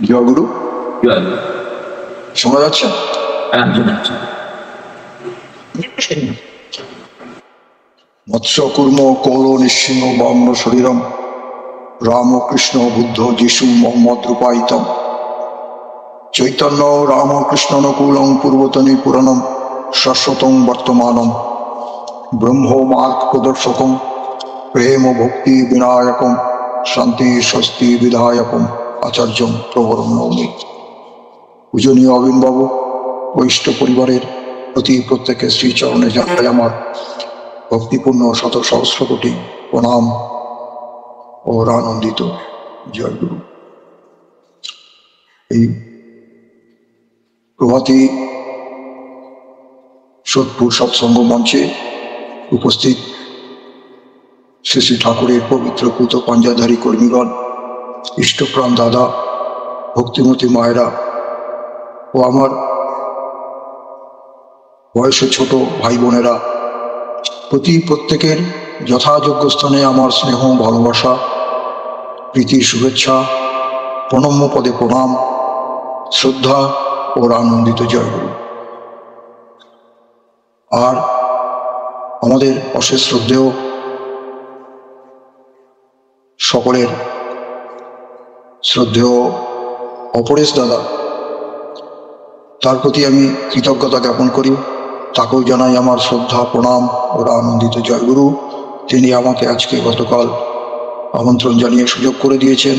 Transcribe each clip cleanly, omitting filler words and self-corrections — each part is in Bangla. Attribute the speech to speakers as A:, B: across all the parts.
A: জয়গুরু।
B: জয়
A: শোনা যাচ্ছে? মৎস্য কুর্ম কৌল নিঃসিংহ বাম্ন শরীরম রামকৃষ্ণ বুদ্ধ যিশু মোহাম্মদ রূপায়িতম চৈতন্য রামকৃষ্ণানুকূলং পূর্বতনী পুরাণম শাশ্বতং বর্তমানম ব্রহ্ম মার্গ প্রদর্শকম প্রেম ভক্তি বিনায়কম শান্তি স্বস্তি বিধায়কম আচার্যম প্রবরম নৌমি। পূজনীয় অবিনবাবু বৈষ্ঠ পরিবারের প্রতি প্রত্যেকের শ্রীচরণে জানাই আমার ভক্তিপূর্ণ শত সহস্র কোটি প্রণাম ও আনন্দিত জয়গুরু। এই প্রভাতী সোদপুর সৎসঙ্গ মঞ্চে উপস্থিত শ্রী শ্রী ঠাকুরের পবিত্র পুত পাঞ্জাধারী কর্মীগণ, ইষ্টপ্রাণ দাদা, ভক্তিমতী মায়েরা ও আমার বয়সে ছোট ভাই বোনেরা, প্রত্যেকের যথাযোগ্য স্থানে আমার স্নেহ, ভালোবাসা, প্রীতি, শুভেচ্ছা, প্রণম্য পদে প্রণাম, শ্রদ্ধা ও আনন্দিত জয়গুরু। আর আমাদের অশেষ শ্রদ্ধেয় সকলের শ্রদ্ধেয় অপরেশ দাদা, তার প্রতি আমি কৃতজ্ঞতা জ্ঞাপন করি। তাকেও জানাই আমার শ্রদ্ধা, প্রণাম ও আনন্দিত জয়গুরু। তিনি আমাকে আজকে গতকাল আমন্ত্রণ জানিয়ে সুযোগ করে দিয়েছেন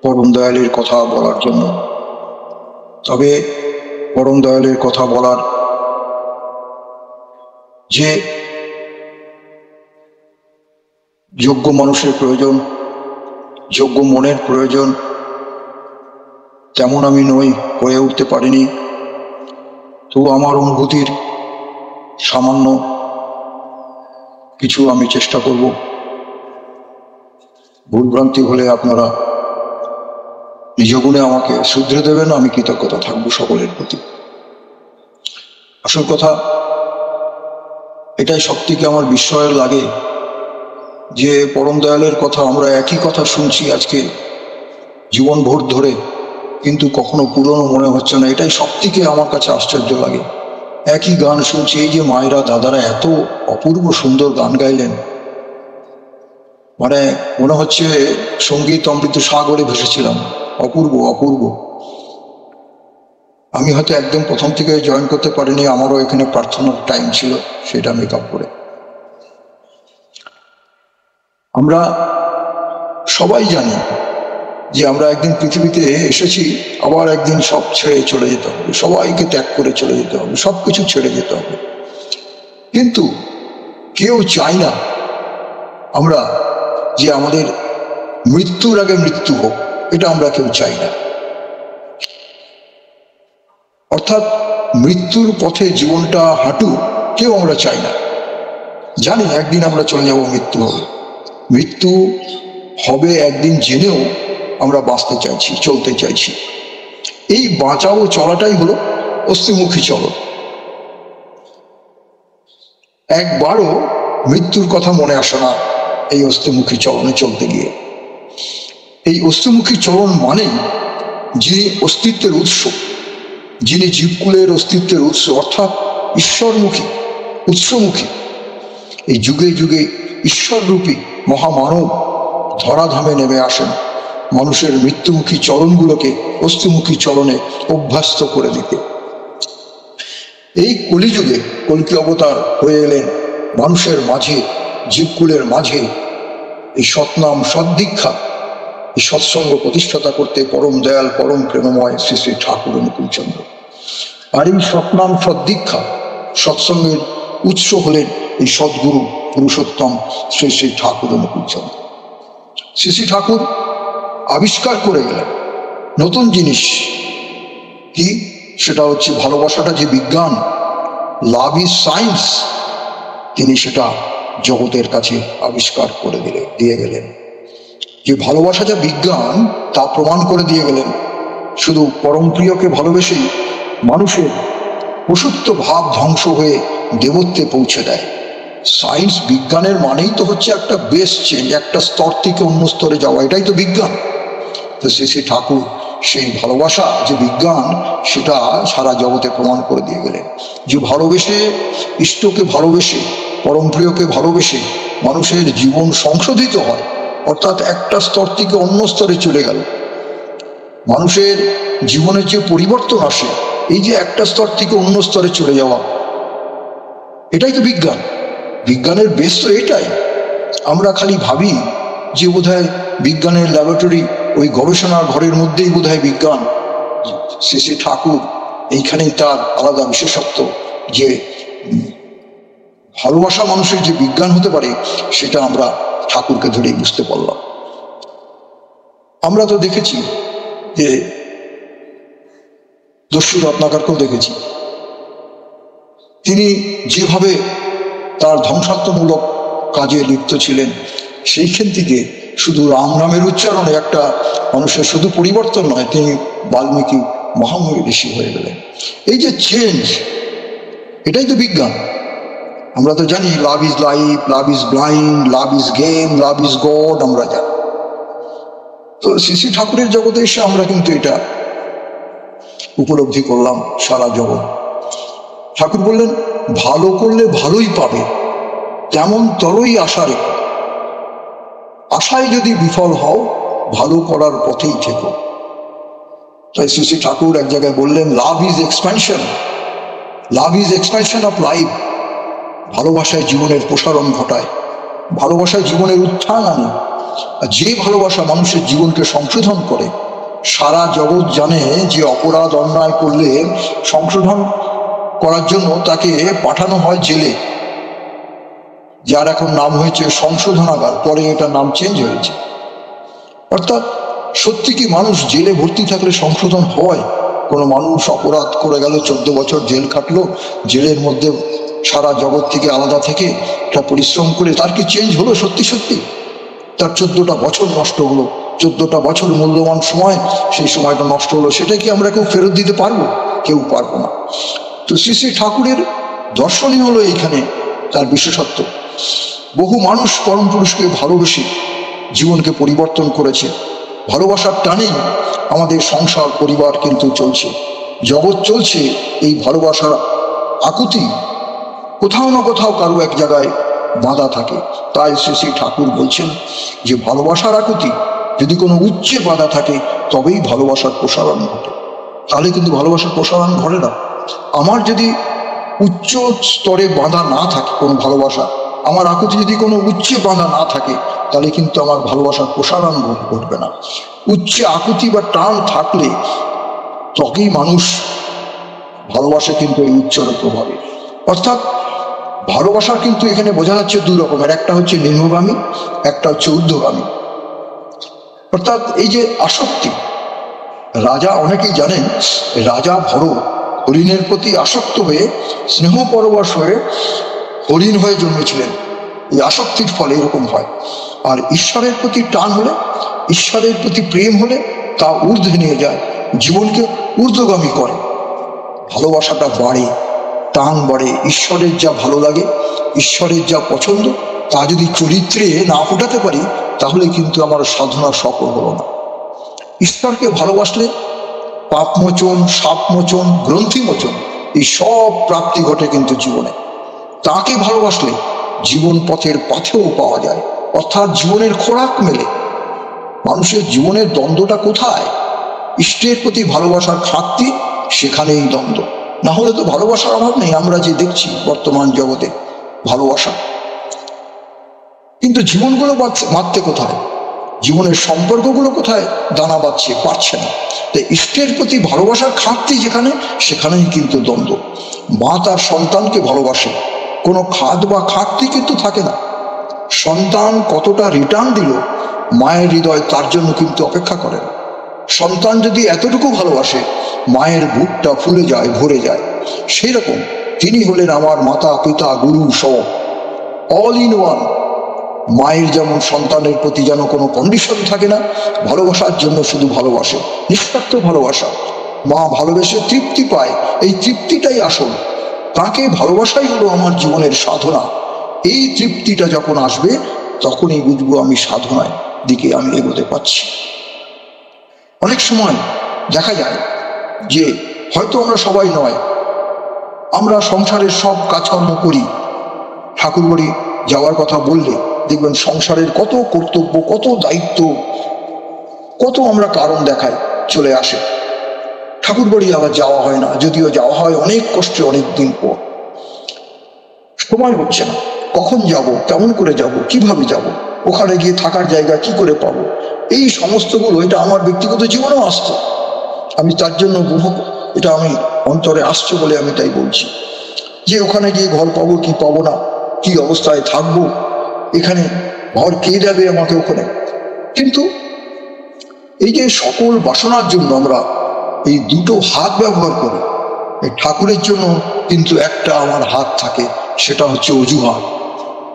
A: পরম দয়ালের কথা বলার জন্য। তবে পরম দয়ালের কথা বলার যে যোগ্য মানুষের প্রয়োজন, যোগ্য মনের প্রয়োজন, তেমন আমি নই, হয়ে উঠতে পারিনি। তো আমার অনুভূতির সামান্য কিছু আমি চেষ্টা করব। ভুলভ্রান্তি হলে আপনারা নিজ গুণে আমাকে শুধরে দেবেন, আমি কৃতজ্ঞতা থাকবো সকলের প্রতি। আসল কথা এটাই সবথেকে আমার বিস্ময়ের লাগে যে পরম দয়ালের কথা আমরা একই কথা শুনছি আজকে জীবনভর ধরে, কিন্তু কখনো পুরনো মনে হচ্ছে না। এটাই সবথেকে আমার কাছে আশ্চর্য লাগে। একই গান শুনছি, এই যে মায়েরা দাদারা এত অপূর্ব সুন্দর গান গাইলেন, মানে মনে হচ্ছে সঙ্গীত অমৃত সাগরে ভেসেছিলাম। অপূর্ব অপূর্ব। আমি হয়তো একদম প্রথম থেকে জয়েন করতে পারিনি, আমারও এখানে প্রার্থনার টাইম ছিল, সেটা মেক আপ করে। আমরা সবাই জানি যে আমরা একদিন পৃথিবীতে এসেছি, আবার একদিন সব ছেড়ে চলে যেতে হবে, সবাইকে ত্যাগ করে চলে যেতে হবে, সবকিছু ছেড়ে যেতে হবে। কিন্তু কেউ চাই না আমরা যে আমাদের মৃত্যুর আগে মৃত্যু হোক, এটা আমরা কেউ চাই না। অর্থাৎ মৃত্যুর পথে জীবনটা হাঁটু কেউ আমরা চাই না। জানি একদিন আমরা চলে যাব, মৃত্যু হবে। মৃত্যু হবে একদিন জেনেও আমরা বাঁচতে চাইছি, চলতে চাইছি। এই বাঁচাও চলাটাই হলো অস্তিমুখী চলন। একবারও মৃত্যুর কথা মনে আসে না এই অস্তিমুখী চলনে চলতে গিয়ে। এই অস্তিমুখী চলন মানে যিনি অস্তিত্বের উৎস, যিনি জীবকুলের অস্তিত্বের উৎস, অর্থাৎ ঈশ্বরমুখী, উৎসমুখী, এই যুগে যুগে ঈশ্বররূপী মহামানব ধরাধামে নেমে আসেন মানুষের মৃত্যুমুখী চলনগুলোকে অস্তিমুখী চলনে অভ্যস্ত করে দিতে। এই কলিযুগে কল্কি অবতার হয়ে এলেন মানুষের মাঝে, জীবকুলের মাঝে এই সৎনাম, সদ্দীক্ষা, এই সৎসঙ্গ প্রতিষ্ঠাতা করতে পরম দয়াল, পরম প্রেমময় শ্রী শ্রী ঠাকুর অনুকূলচন্দ্র। আর এই সৎনাম, সদ্দীক্ষা, সৎসঙ্গের উৎস হলেন এই সদ্গুরু পুরুষোত্তম শ্রী শ্রী ঠাকুর অনুকূলচন্দ্র। শ্রী শ্রী ঠাকুর আবিষ্কার করে গেলেন নতুন জিনিস। কি? সেটা হচ্ছে ভালোবাসাটা যে বিজ্ঞান, লাভ ইজ সায়েন্স, তিনি সেটা জগতের কাছে আবিষ্কার করে দিয়ে গেলেন। যে ভালোবাসা যা বিজ্ঞান তা প্রমাণ করে দিয়ে গেলেন। শুধু পরম প্রিয়কে ভালোবেসেই মানুষের পশুত্ব ভাব ধ্বংস হয়ে দেবত্বে পৌঁছে দেয়। সায়েন্স, বিজ্ঞানের মানেই তো হচ্ছে একটা বেস চেঞ্জ, একটা স্তর থেকে অন্য স্তরে যাওয়া, এটাই তো বিজ্ঞান। তো শ্রী শ্রী ঠাকুর সেই ভালোবাসা যে বিজ্ঞান, সেটা সারা জগতে প্রমাণ করে দিয়ে গেলেন। যে ভালোবেসে, ইষ্টকে ভালোবেসে, পরমপ্রিয়কে ভালোবেসে মানুষের জীবন সংশোধিত হয়, অর্থাৎ একটা স্তর থেকে অন্য স্তরে চলে গেল, মানুষের জীবনের যে পরিবর্তন আসে, এই যে একটা স্তর থেকে অন্য স্তরে চলে যাওয়া, এটাই তো বিজ্ঞান। বিজ্ঞানের বেস তো এটাই। আমরা খালি ভাবি যে বোধহয় বিজ্ঞানের ল্যাবরেটরি, ওই গবেষণার ঘরের মধ্যেই বোধহয় বিজ্ঞান। শ্রী শ্রী ঠাকুর এইখানেই তার আলাদা বিশেষত্ব, যে ভালোবাসা মানুষের যে বিজ্ঞান হতে পারে, সেটা আমরা ঠাকুরকে ধরেই বুঝতে পারলাম। আমরা তো দেখেছি যে দস্যু রত্নাকরকেও দেখেছি, তিনি যেভাবে তার ধ্বংসাত্মমূলক কাজে লিপ্ত ছিলেন, সেইখান থেকে শুধু রাম নামের উচ্চারণে একটা মানুষের শুধু পরিবর্তন নয়, তিনি বাল্মীকি মহাময়ী ঋষি হয়ে গেলেন। এই যে চেঞ্জ, এটাই তো বিজ্ঞান। আমরা তো জানি love is life, love is blind, love is game, love is god, আমরা জানি। তো শ্রী শ্রী ঠাকুরের জগতে এসে আমরা কিন্তু এটা উপলব্ধি করলাম সারা জগৎ। ঠাকুর বললেন, ভালো করলে ভালোই পাবে, তেমন তরই আশা রেখো। আশায় যদি বিফল হও, ভালো করার পথেই থেকো। তাই শ্রী শ্রী ঠাকুর এক জায়গায় বললেন, love is expansion, love is expansion of life. ভালোবাসায় জীবনের প্রসারণ ঘটায়, ভালোবাসায় জীবনের উত্থান আনে। আর যে ভালোবাসা মানুষের জীবনকে সংশোধন করে, সারা জগৎ জানে যে অপরাধ অন্যায় করলে সংশোধন করার জন্য তাকে পাঠানো হয় জেলে, যার এখন নাম হয়েছে সংশোধনাগার, পরে এটা নাম চেঞ্জ হয়েছে। অর্থাৎ সত্যি কি মানুষ জেলে ভর্তি থাকলে সংশোধন হয়? কোনো মানুষ অপরাধ করে গেল, 14 বছর জেল খাটলো, জেলের মধ্যে সারা জগৎ থেকে আলাদা থেকে একটা পরিশ্রম করে তার কি চেঞ্জ হলো? সত্যি সত্যি তার 14টা বছর নষ্ট হলো, 14টা বছর মূল্যবান সময়, সেই সময়টা নষ্ট হলো, সেটা কি আমরা কেউ ফেরত দিতে পারবো? কেউ পারবো না। তো শ্রী শ্রী ঠাকুরের দর্শনই হলো এইখানে তার বিশেষত্ব। বহু মানুষ পরম পুরুষকে ভালোবেসে জীবনকে পরিবর্তন করেছে। ভালোবাসার টানেই আমাদের সংসার পরিবার কিন্তু চলছে, জগৎ চলছে এই ভালোবাসার আকুতি। কোথাও না কোথাও কারো এক জায়গায় বাঁধা থাকে। তাই শ্রী শ্রী ঠাকুর বলছেন যে ভালোবাসার আকুতি যদি কোনো উচ্চে বাঁধা থাকে, তবেই ভালোবাসার প্রসারণ ঘটে। তাহলে কিন্তু ভালোবাসার প্রসারণ ঘটে না। আমার যদি উচ্চ স্তরে বাঁধা না থাকে কোনো ভালোবাসা, আমার আকুতি যদি কোনো উচ্চে বাঁধা না থাকে, তাহলে কিন্তু আমার ভালোবাসার প্রসারণ ঘটবে না। উচ্চে আকুতি বা টান থাকলে তবেই মানুষ ভালোবাসে কিন্তু এই উচ্চর প্রভাবে। অর্থাৎ ভালোবাসার কিন্তু এখানে বোঝা যাচ্ছে দুই রকমের, একটা হচ্ছে নিম্নগামী, একটা হচ্ছে ঊর্ধ্বগামী। অর্থাৎ এই যে আসক্তি, রাজা অনেকেই জানেন, রাজা ভরত হরিণের প্রতি আসক্ত হয়ে স্নেহ পরবশ হয়ে হরিণ হয়ে জন্মেছিলেন। এই আসক্তির ফলে এরকম হয়। আর ঈশ্বরের প্রতি টান হলে, ঈশ্বরের প্রতি প্রেম হলে তা ঊর্ধ্বে নিয়ে যায়, জীবনকে ঊর্ধ্বগামী করে, ভালোবাসাটা বাড়ে, টান বাড়ে। ঈশ্বরের যা ভালো লাগে, ঈশ্বরের যা পছন্দ, তা যদি চরিত্রে না ফোটাতে পারি, তাহলে কিন্তু আমার সাধনা সফল হলো না। ঈশ্বরকে ভালোবাসলে পাপমোচন, সাপমোচন, গ্রন্থিমোচন, এই সব প্রাপ্তি ঘটে কিন্তু জীবনে। তাকে ভালোবাসলে জীবন পথের পথেও পাওয়া যায়, অর্থাৎ জীবনের খোরাক মেলে। মানুষের জীবনের দ্বন্দ্বটা কোথায়? ইষ্টের প্রতি ভালোবাসার ঘাটতি, সেখানেই দ্বন্দ্ব। না হলে তো ভালোবাসার অভাব নেই। আমরা যে দেখছি বর্তমান জগতে ভালোবাসা, কিন্তু জীবনগুলো মারতে কোথায়? জীবনের সম্পর্কগুলো কোথায় দানা বাঁধছে? পারছে না। তাই ইষ্টের প্রতি ভালোবাসার ঘাটতি যেখানে, সেখানেই কিন্তু দ্বন্দ্ব। মা তার সন্তানকে ভালোবাসে, কোনো খাদ বা ঘাটতি কিন্তু থাকে না। সন্তান কতটা রিটার্ন দিল, মায়ের হৃদয় তার জন্য কিন্তু অপেক্ষা করে না। সন্তান যদি এতটুকু ভালোবাসে, মায়ের বুকটা ফুলে যায়, ভরে যায়। সেই রকম তিনি হলেন আমার মাতা, পিতা, গুরু সব, অল ইন ওয়ান। মায়ের যেমন সন্তানের প্রতি যেন কোনো কন্ডিশন থাকে না, ভালোবাসার জন্য শুধু ভালোবাসে, নিঃস্বার্থ ভালোবাসা। মা ভালোবেসে তৃপ্তি পায়, এই তৃপ্তিটাই আসল। তাকে ভালোবাসাই হলো আমার জীবনের সাধনা। এই তৃপ্তিটা যখন আসবে, তখনই বুঝবো আমি সাধনায় দিকে আমি এগোতে পারছি। অনেক সময় দেখা যায় যে হয়তো আমরা সবাই নয়, আমরা সংসারের সব কাজকর্ম করি, ঠাকুর বাড়ি যাওয়ার কথা বললে দেখবেন সংসারের কত কর্তব্য, কত দায়িত্ব, কত আমরা কারণ দেখাই চলে আসে, ঠাকুর বাড়ি আবার যাওয়া হয় না, যদিও যাওয়া হয় অনেক কষ্টে অনেক দিন পর। সময় হচ্ছে না, কখন যাব, কেমন করে যাব, কিভাবে যাব, ওখানে গিয়ে থাকার জায়গা কি করে পাবো, এই সমস্তগুলো এটা আমার ব্যক্তিগত জীবনেও আসতো। আমি তার জন্য এটা আমি অন্তরে আসছে বলে আমি তাই বলছি যে ওখানে গিয়ে ঘর পাবো কি পাবো না, কি অবস্থায় থাকবো, এখানে ঘর কে দেবে আমাকে ওখানে। কিন্তু এই যে সকল বাসনার জন্য আমরা এই দুটো হাত ব্যবহার করি, এই ঠাকুরের জন্য কিন্তু একটা আমার হাত থাকে, সেটা হচ্ছে অজুহাত।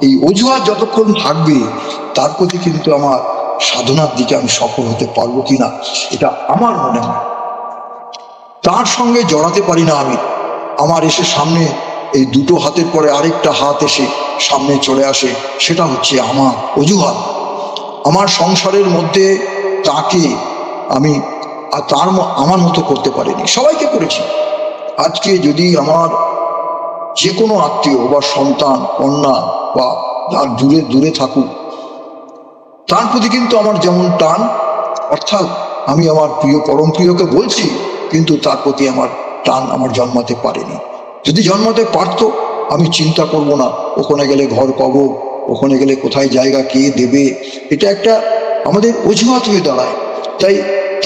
A: এই অজুহাত যতক্ষণ থাকবে তার প্রতি কিন্তু আমার সাধনার দিকে আমি সফল হতে পারবো কিনা এটা আমার মনে হয়। তার সঙ্গে জড়াতে পারি না আমি, আমার এসে সামনে এই দুটো হাতের পরে আরেকটা হাত এসে সামনে চলে আসে, সেটা হচ্ছে আমার অজুহাত। আমার সংসারের মধ্যে তাকে আমি আমার মতো করতে পারিনি, সবাইকে করেছি। আজকে যদি আমার যে কোনো আত্মীয় বা সন্তান কন্যা বা যার দূরে দূরে থাকুক, তার প্রতি কিন্তু আমার যেমন টান, অর্থাৎ আমি আমার প্রিয় পরম প্রিয়কে বলছি, কিন্তু তার প্রতি আমার টান আমার জন্মাতে পারেনি। যদি জন্মাতে পারতো আমি চিন্তা করব না ওখানে গেলে ঘর পাবো, ওখানে গেলে কোথায় জায়গা কে দেবে, এটা একটা আমাদের অজুহাত হয়ে দাঁড়ায়। তাই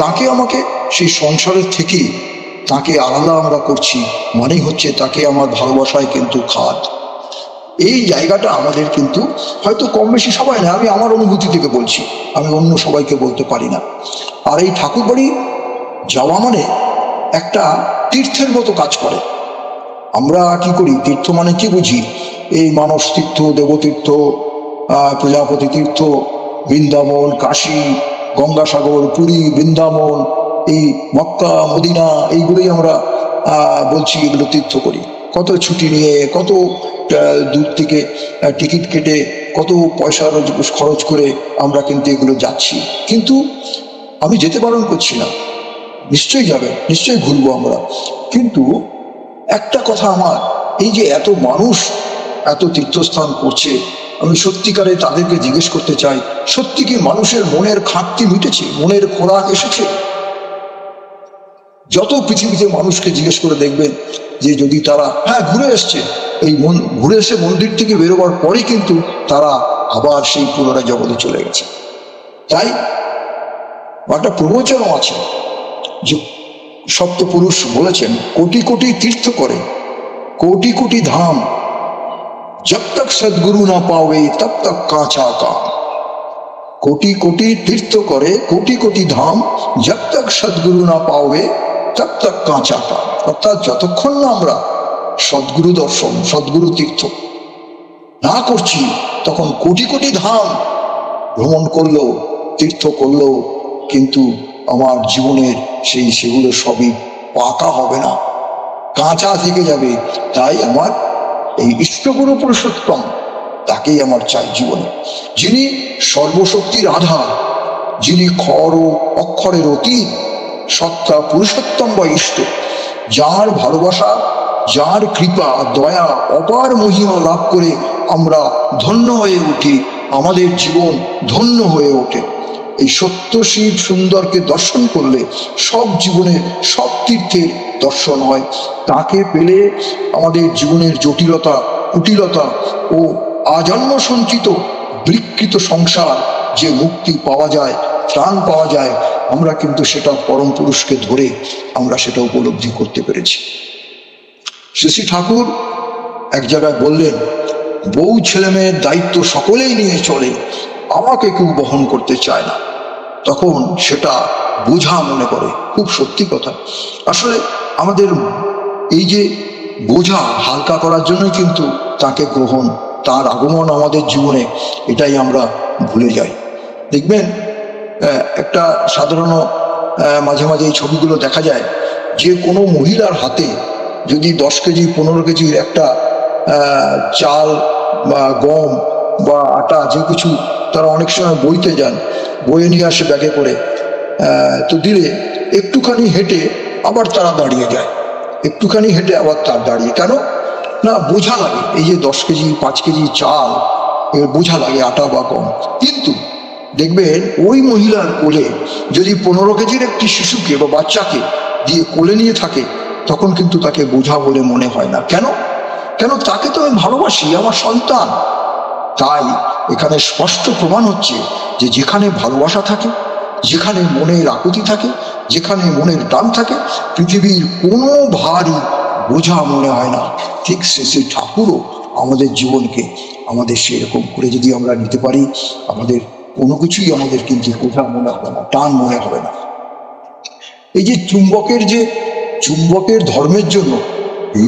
A: তাকে আমাকে সেই সংসারের থেকে তাকে আলাদা আমরা করছি, মানেই হচ্ছে তাকে আমার ভালোবাসায় কিন্তু খাদ। এই জায়গাটা আমাদের কিন্তু হয়তো কম বেশি সবাই না, আমি আমার অনুভূতি থেকে বলছি, আমি অন্য সবাইকে বলতে পারি না। আর এই ঠাকুর বাড়ি যাওয়া মানে একটা তীর্থের মতো কাজ করে। আমরা কি করি, তীর্থ মানে কি বুঝি, এই মানস তীর্থ, দেবতীর্থ, প্রজাপতি তীর্থ, বৃন্দাবন, কাশী, গঙ্গাসাগর, পুরী, বৃন্দাবন, এই মক্কা, মদিনা, এইগুলোই আমরা বলছি এগুলো তীর্থ করি। কত ছুটি নিয়ে, কত দূর থেকে টিকিট কেটে, কত পয়সা খরচ করে আমরা কিন্তু এগুলো যাচ্ছি। কিন্তু আমি যেতে বারণ করছি না, নিশ্চয়ই যাবে, নিশ্চয়ই ঘুরবো আমরা। কিন্তু একটা কথা আমার, এই যে এত মানুষ এত তীর্থস্থান করছে, আমি সত্যিকারে তাদেরকে জিজ্ঞেস করতে চাই, সত্যি কি মানুষের মনের খাঁকতি মিটেছে, মনের খোরাক এসেছে? যত পৃথিবীতে মানুষকে জিজ্ঞেস করে দেখবেন যে যদি তারা ঘুরে এসছে, এই ঘুরে এসে মন্দির থেকে বেরোবার পরেই কিন্তু তারা আবার সেই পুনরায় জগতে চলে গেছে। তাই একটা প্রবচনও আছে যে সপ্তপুরুষ বলেছেন, কোটি কোটি তীর্থ করে, কোটি কোটি ধাম, जब तक सदगुरु ना पावे तब तक कांचा काम। कोटि कोटि तीर्थ करे, कोटि कोटि धाम, जब तक सदगुरु ना पावे तब तक कांचा काम। অর্থাৎ যতক্ষণ না আমরা সদ্গুরু দর্শন, সদ্গুরু তীর্থ না করছি, তখন কোটি কোটি ধাম ভ্রমণ করলো, তীর্থ করলো, কিন্তু আমার জীবনের সেগুলো সবই পাকা হবে না, কাঁচা থেকে যাবে। তাই আমার এই ইষ্টগুরু পুরুষোত্তম, তাকেই আমার চাই জীবনে, যিনি সর্বশক্তির আধার, যিনি খর ও অক্ষরের অতীত, সত্তা পুরুষোত্তম বা ইষ্ট, যার ভালোবাসা, যার কৃপা দয়া অপার মহিমা লাভ করে আমরা ধন্য হয়ে উঠি, আমাদের জীবন ধন্য হয়ে ওঠে। এই সত্য শিব সুন্দরকে দর্শন করলে সব জীবনের সব তীর্থের দর্শন হয়। তাকে পেলে আমাদের জীবনের জটিলতা, কুটিলতা ও আজন্ম সঞ্চিত বিকৃত সংসার যে মুক্তি পাওয়া যায়, ত্রাণ পাওয়া যায়, আমরা কিন্তু সেটা পরম পুরুষকে ধরে আমরা সেটা উপলব্ধি করতে পেরেছি। শ্রী ঠাকুর এক জায়গায় বললেন, বউ ছেলে মেয়ের দায়িত্ব সকলেই নিয়ে চলে, আমাকে কেউ বহন করতে চায় না। তখন সেটা বোঝা মনে করে, খুব সত্যি কথা। আসলে আমাদের এই যে বোঝা হালকা করার জন্যই কিন্তু তাকে গ্রহণ, তার আগমন আমাদের জীবনে, এটাই আমরা ভুলে যাই। দেখবেন একটা সাধারণ মাঝে মাঝে এই ছবিগুলো দেখা যায় যে কোনো মহিলার হাতে যদি 10 কেজি 15 কেজির একটা চাল বা গম বা আটা যে কিছু তারা অনেক সময় বইতে যান, বয়ে নিয়ে আসে ব্যাগে করে, তো দিলে একটুখানি হেঁটে আবার তারা দাঁড়িয়ে যায়, একটুখানি হেঁটে আবার তার দাঁড়িয়ে, কেন না বোঝা লাগে, এই যে 10 কেজি 5 কেজি চাল এর বোঝা লাগে আটা বা গম। কিন্তু দেখবেন ওই মহিলার কোলে যদি 15 কেজির একটি শিশুকে বা বাচ্চাকে দিয়ে কোলে নিয়ে থাকে, তখন কিন্তু তাকে বোঝা বলে মনে হয় না। কেন? কেন তাকে তো আমি ভালোবাসি, আমার সন্তান। তাই এখানে স্পষ্ট প্রমাণ হচ্ছে যে যেখানে ভালোবাসা থাকে, যেখানে মনের আকুতি থাকে, যেখানে মনের টান থাকে, পৃথিবীর কোনো ভারী বোঝা মনে হয় না। ঠিক শ্রী ঠাকুরও আমাদের জীবনকে আমাদের সেরকম করে যদি আমরা নিতে পারি, আমাদের কোনো কিছুই আমাদের কিন্তু বোঝা মনে হবে না, টান মনে হবে না। এই যে চুম্বকের ধর্মের জন্য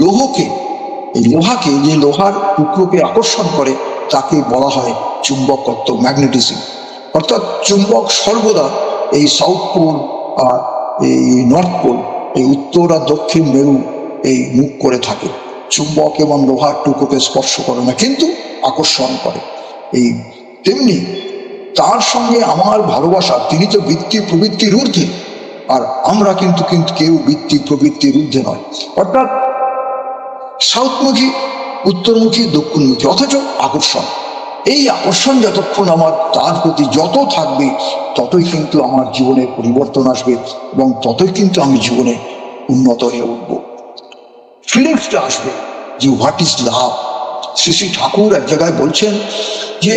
A: লোহাকে যে লোহার টুকরোকে আকর্ষণ করে তাকে বলা হয় চুম্বকত্ব, ম্যাগনেটিজম। অর্থাৎ চুম্বক সর্বদা এই সাউথ পোল আর এই নর্থ পোল, এই উত্তর আর দক্ষিণ মেরু এই মুখ করে থাকে। চুম্বক এবং লোহার টুকরোকে স্পর্শ করে না, কিন্তু আকর্ষণ করে। এই তেমনি তার সঙ্গে আমার ভালোবাসা, তিনি তো বৃত্তি প্রবৃত্তির ঊর্ধ্বে, আর আমরা কিন্তু কেউ বৃত্তি প্রবৃত্তির ঊর্ধ্বে নয়। অর্থাৎ সাউথমুখী, উত্তরমুখী, দক্ষিণমুখী, অথচ আকর্ষণ। এই আকর্ষণ যতক্ষণ আমার তার প্রতি যত থাকবে, ততই কিন্তু আমার জীবনে পরিবর্তন আসবে এবং ততই কিন্তু আমি জীবনে উন্নত হয়ে উঠব। ফিলিংসটা আসবে যে what is love. Shri Shri Thakur এক জায়গায় বলছেন যে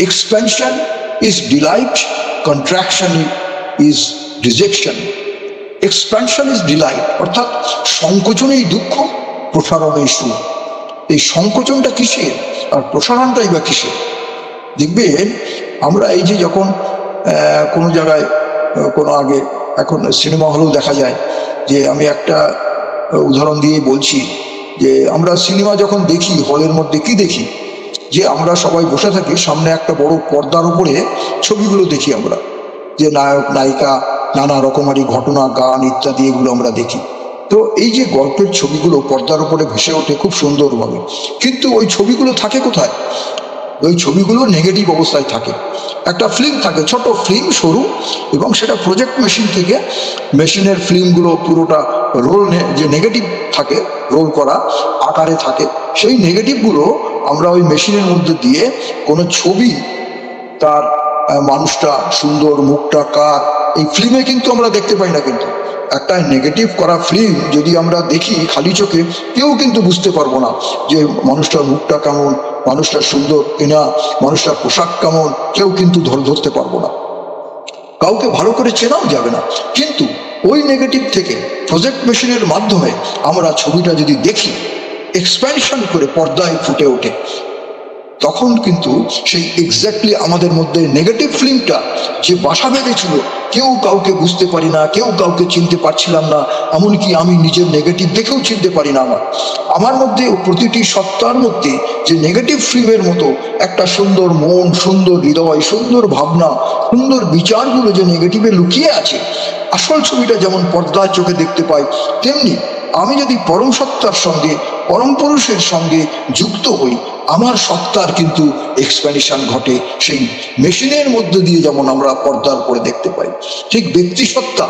A: expansion is delight, contraction is rejection. Expansion is delight, অর্থাৎ সংকোচনেই দুঃখ, প্রসারণেই সুখ। এই সংকোচনটা কিসের আর প্রসারণটাই বা কিসের? দেখবেন আমরা এই যে যখন কোনো জায়গায় কোনো আগে, এখন সিনেমা হলেও দেখা যায়, যে আমি একটা উদাহরণ দিয়ে বলছি, যে আমরা সিনেমা যখন দেখি, হলের মধ্যে কি দেখি, যে আমরা সবাই বসে থাকি, সামনে একটা বড় পর্দার উপরে ছবিগুলো দেখি আমরা, যে নায়ক নায়িকা, নানা রকমারি ঘটনা, গান ইত্যাদি এগুলো আমরা দেখি। তো এই যে গল্পের ছবিগুলো পর্দার উপরে ভেসে ওঠে খুব সুন্দরভাবে, কিন্তু ওই ছবিগুলো থাকে কোথায়? ওই ছবিগুলো নেগেটিভ অবস্থায় থাকে। একটা ফিল্ম থাকে, ছোট ফিল্ম, সরু, এবং সেটা প্রজেক্ট মেশিন থেকে, মেশিনের ফিল্মগুলো পুরোটা রোল, যে নেগেটিভ থাকে রোল করা আকারে থাকে, সেই নেগেটিভগুলো আমরা ওই মেশিনের মধ্যে দিয়ে কোনো ছবি, তার মানুষটা সুন্দর, মুখটা কার, এই ফিল্মে কিন্তু আমরা দেখতে পাই না। কিন্তু একটা নেগেটিভ করা ফিল্ম যদি আমরা দেখি খালি চোখে, কেউ কিন্তু বুঝতে পারবো না যে মানুষটার মুখটা কেমন, মানুষটা সুন্দর কিনা, মানুষটার পোশাক কেমন, কেউ কিন্তু ধরতে পারবো না, কাউকে ভালো করে চেনাও যাবে না। কিন্তু ওই নেগেটিভ থেকে প্রজেক্ট মেশিনের মাধ্যমে আমরা ছবিটা যদি দেখি, এক্সপ্যানশন করে পর্দায় ফুটে ওঠে, তখন কিন্তু সেই এক্স্যাক্টলি আমাদের মধ্যে নেগেটিভ ফিল্মটা যে বাসা বেঁধেছিল, কেউ কাউকে বুঝতে পারি না, কেউ কাউকে চিনতে পারছিলাম না, এমনকি আমি নিজের নেগেটিভ দেখেও চিনতে পারি না। আমার মধ্যে প্রতিটি সত্তার মধ্যে যে নেগেটিভ ফিল্মের মতো একটা সুন্দর মন, সুন্দর হৃদয়, সুন্দর ভাবনা, সুন্দর বিচারগুলো যে নেগেটিভে লুকিয়ে আছে, আসল ছবিটা যেমন পর্দার চোখে দেখতে পাই, তেমনি আমি যদি পরম সত্তার সঙ্গে, পরম পুরুষের সঙ্গে যুক্ত হই, আমার সত্তার কিন্তু এক্সপ্যানশন ঘটে। সেই মেশিনের মধ্যে দিয়ে যেমন আমরা পর্দার উপরে দেখতে পাই, ঠিক ব্যক্তি সত্তা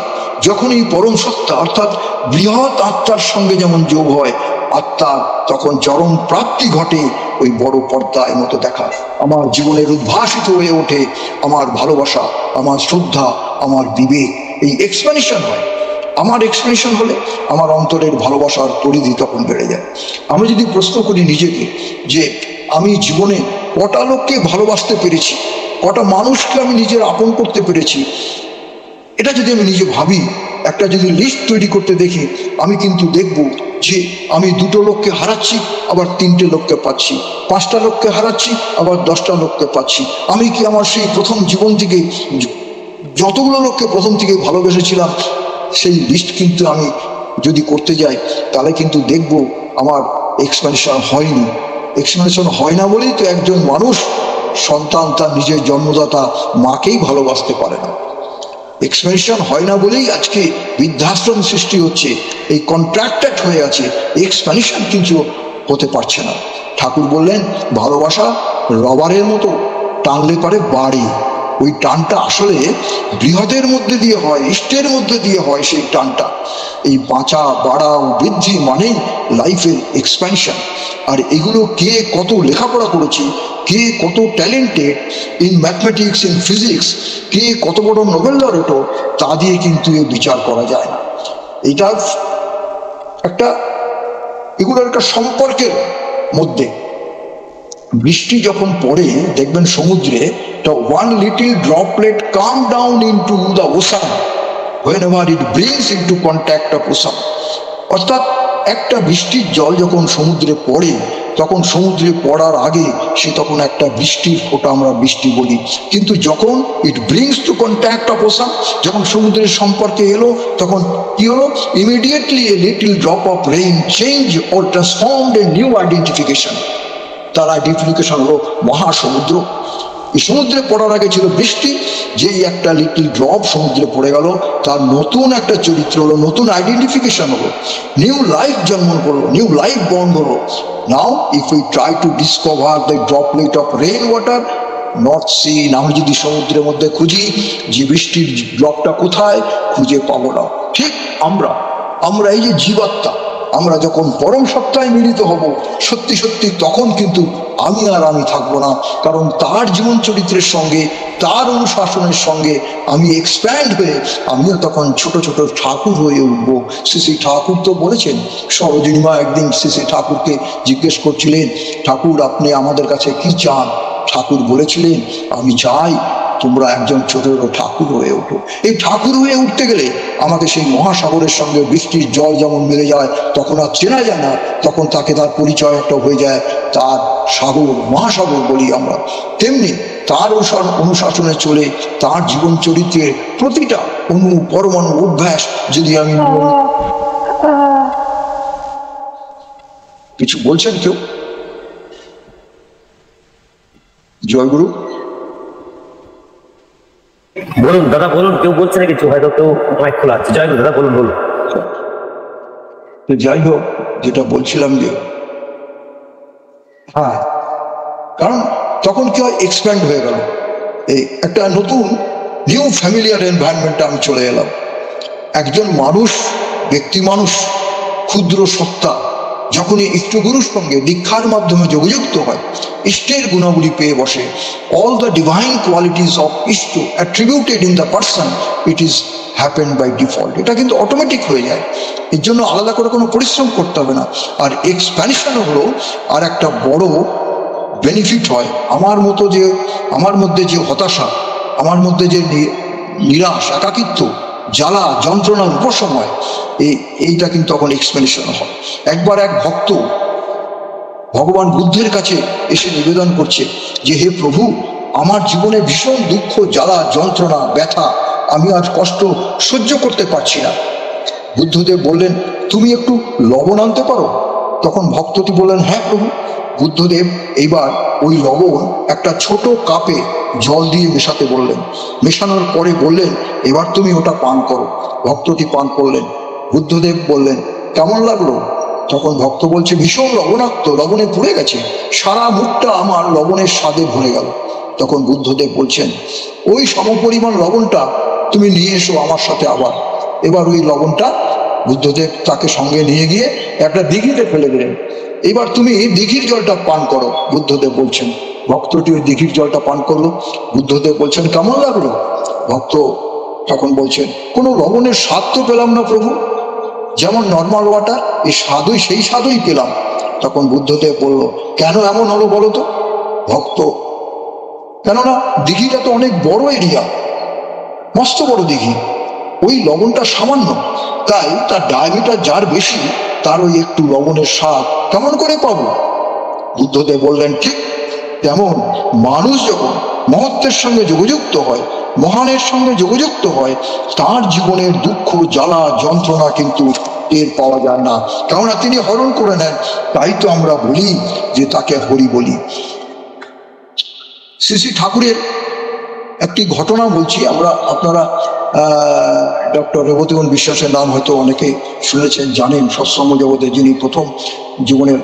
A: যখন এই পরম সত্তা অর্থাৎ বৃহৎ আত্মার সঙ্গে যেমন যোগ হয়, আত্মার তখন চরম প্রাপ্তি ঘটে ওই বড় পর্দায় মতো দেখা। আমার জীবনের উদ্ভাসিত হয়ে ওঠে আমার ভালোবাসা, আমার শ্রদ্ধা, আমার বিবেক, এই এক্সপ্যানশন হয়। আমার এক্সপ্রেশন হলে আমার অন্তরের ভালোবাসার পরিধি তখন বেড়ে যায়। আমি যদি প্রশ্ন করি নিজেকে যে আমি জীবনে কটা লোককে ভালোবাসতে পেরেছি, কটা মানুষকে আমি নিজের আপন করতে পেরেছি, এটা যদি আমি নিজে ভাবি, একটা যদি লিস্ট তৈরি করতে দেখি, আমি কিন্তু দেখব যে আমি 2টো লোককে হারাচ্ছি, আবার 3টে লোককে পাচ্ছি, 5টা লোককে হারাচ্ছি, আবার 10টা লোককে পাচ্ছি। আমি কি আমার সেই প্রথম জীবন থেকে যতগুলো লোককে প্রথম থেকে ভালোবেসেছিলাম, সেই লিস্ট কিন্তু আমি যদি করতে যাই, তাহলে কিন্তু দেখব আমার এক্সপ্যানশন হয়নি। এক্সপ্যানশন হয় না বলেই তো একজন মানুষ, সন্তান তার নিজের জন্মদাতা মাকেই ভালোবাসতে পারে না। এক্সপ্যানশন হয় না বলেই আজকে বৃদ্ধাশ্রম সৃষ্টি হচ্ছে, এই কন্ট্রাক্টেড হয়ে আছে, এক্সপ্যানশন কিন্তু হতে পারছে না। ঠাকুর বললেন ভালোবাসা রবারের মতো, টানলে পারে বাড়ি, ওই টানটা আসলে বৃহদের মধ্যে দিয়ে হয়, ইষ্টের মধ্যে দিয়ে হয় সেই টানটা। এই বাঁচা, বাড়া, বৃদ্ধি মানেই লাইফের এক্সপ্যানশন। আর এগুলো কে কত লেখাপড়া করেছে, কে কত talented in mathematics, in physics, কে কত বড় নোবেল লরেটো, তা দিয়ে কিন্তু এ বিচার করা যায় না। এটা একটা, এগুলোর একটা সম্পর্কের মধ্যে। বৃষ্টি যখন পড়ে দেখবেন সমুদ্রে, one little droplet come down into the ocean whenever it brings into contact of ocean। অর্থাৎ একটা বৃষ্টির জল যখন সমুদ্রে পড়ে, তখন সমুদ্রে পড়ার আগে সে তখন একটা বৃষ্টির ফোঁটা, আমরা বৃষ্টি বলি। কিন্তু যখন it brings to contact of ocean, যখন সমুদ্রের সম্পর্কে এলো, তখন কি হলো? Immediately a little drop of rain change or transformed a new identification. তার আইডেন্টিফিকেশন হলো মহাসমুদ্র। এই সমুদ্রে পড়ার আগে ছিল বৃষ্টি, যেই একটা লিটল ড্রপ সমুদ্রে পড়ে গেল, তার নতুন একটা চরিত্র হলো, নতুন আইডেন্টিফিকেশন হলো, নিউ লাইফ জন্ম করলো, নিউ লাইফ বর্ন হলো। নাও if we try to discover the droplet of rain water not seen, আমি যদি সমুদ্রের মধ্যে খুঁজি যে বৃষ্টির ড্রপটা কোথায়, খুঁজে পাবো না। ঠিক আমরা এই যে জীবাত্মা, আমরা যখন পরম সত্তায় মিলিত হব সত্যি সত্যি, তখন কিন্তু আমি থাকবো না। কারণ তার জীবন চরিত্রের সঙ্গে, তার অনুশাসনের সঙ্গে আমি এক্সপ্যান্ড হয়ে আমিও তখন ছোট ছোট ঠাকুর হয়ে উঠবো। শ্রী ঠাকুর তো বলেছেন, সরোজিনী মা একদিন শ্রী ঠাকুরকে জিজ্ঞেস করছিলেন, ঠাকুর আপনি আমাদের কাছে কি চান? ঠাকুর বলেছিলেন, আমি চাই তোমরা একজন ছোট ছোট ঠাকুর হয়ে ওঠো। এই ঠাকুর হয়ে উঠতে গেলে আমাকে সেই মহাসাগরের সঙ্গে বৃষ্টির জল যেমন মিলে যায়, তখন আর চেনা যায় না, তখন তাকে তার পরিচয় একটা হয়ে যায়, তার সাগর, মহাসাগর বলি আমরা। তেমনি তার অনুশাসনে চলে তার জীবন চরিত্রের প্রতিটা পরমাণু অভ্যাস যদি আমি, কিছু বলছেন কেউ? জয়গুরু।
B: বলুন দাদা, বলুন। কেউ বলছে না কিছু? হয়তো কেউ মাইক খোলা আছে। জয় গুরু দাদা, বলুন বলুন।
A: যাই হোক, যেটা বলছিলাম যে হ্যাঁ, কারণ তখন কি হয়, এক্সপ্যান্ড হয়ে গেল, এই একটা নতুন নিউ ফ্যামিলিয়ার এনভায়রনমেন্টে আমি চলে এলাম। একজন মানুষ, ব্যক্তি মানুষ, ক্ষুদ্র সত্তা যখনই ইষ্টগুরুর সঙ্গে দীক্ষার মাধ্যমে যোগযুক্ত হয়, ইষ্টের গুণাবলী পেয়ে বসে, all the divine qualities of ishta attributed in the person, it is happen by default. এটা কিন্তু অটোমেটিক হয়ে যায়, এর জন্য আলাদা করে কোনো পরিশ্রম করতে হবে না। আর এক্সপ্যানশন হলো আর একটা বড় বেনিফিট হয়। আমার মধ্যে যে হতাশা, আমার মধ্যে যে নিরাশ, একাকিত্ব, জ্বালা, যন্ত্রণার উপশম হয়, এইটা কিন্তু তখন এক্সপ্যানশন হয়। একবার এক ভক্ত ভগবান বুদ্ধের কাছে এসে নিবেদন করছে যে, হে প্রভু, আমার জীবনে ভীষণ দুঃখ, জ্বালা, যন্ত্রণা, ব্যথা, আমি আজ কষ্ট সহ্য করতে পারছি না। বুদ্ধদেব বললেন, তুমি একটু লবণ আনতে পারো? তখন ভক্তটি বললেন, হ্যাঁ প্রভু। বুদ্ধদেব এইবার ওই লবণ একটা ছোট কাপে জল দিয়ে মেশাতে বললেন। মেশানোর পরে বললেন, এবার তুমি ওটা পান করো। ভক্তটি পান করলেন। বুদ্ধদেব বললেন, কেমন লাগলো? তখন ভক্ত বলছে, ভীষণ লবণাক্ত, লবণে পুড়ে গেছে, সারা মুখটা আমার লবণের স্বাদে ভরে গেল। তখন বুদ্ধদেব বলছেন, ওই সমপরিমাণ লবণটা তুমি নিয়ে এসো আমার সাথে আবার। এবার ওই লবণটা বুদ্ধদেব তাকে সঙ্গে নিয়ে গিয়ে একটা দিঘিতে ফেলে দিলেন। এবার তুমি দিঘির জলটা পান করো, বুদ্ধদেব বলছেন। ভক্তটি ওই দিঘির জলটা পান করলো। বুদ্ধদেব বলছেন, কেমন লাগলো? ভক্ত তখন বলছেন, কোনো লবণের স্বাদ তো পেলাম না প্রভু, যেমন নর্মাল ওয়াটার, এই স্বাদই সেই স্বাদই পেলাম। তখন বুদ্ধদেব বলল, কেন এমন হলো বলো তো? ভক্ত, কেননা দিঘিটা তো অনেক বড় এরিয়া, মস্ত বড় দিঘি, ওই লবণটা সামান্য, তাই তার ডায়ামিটার যার বেশি, তার ওই একটু লবণের স্বাদ কেমন করে পাবো? বুদ্ধদেব বললেন, ঠিক তেমন মানুষ যখন মহত্বের সঙ্গে যোগযুক্ত হয়, মহানের সঙ্গে যোগযুক্ত হয়, তার জীবনের দুঃখ, জ্বালা, যন্ত্রণা কিন্তু টের পাওয়া যায় না, কেননা তিনি হরণ করে নেন। তাই তো আমরা বলি যে তাকে হরি বলি। শ্রী ঠাকুরের একটি ঘটনা বলছি, আপনারা ডক্টর রেবতীমোহন বিশ্বাসের নাম হয়তো অনেকে শুনেছেন, জানেন। সৎসঙ্গ জগতে যিনি প্রথম জীবনের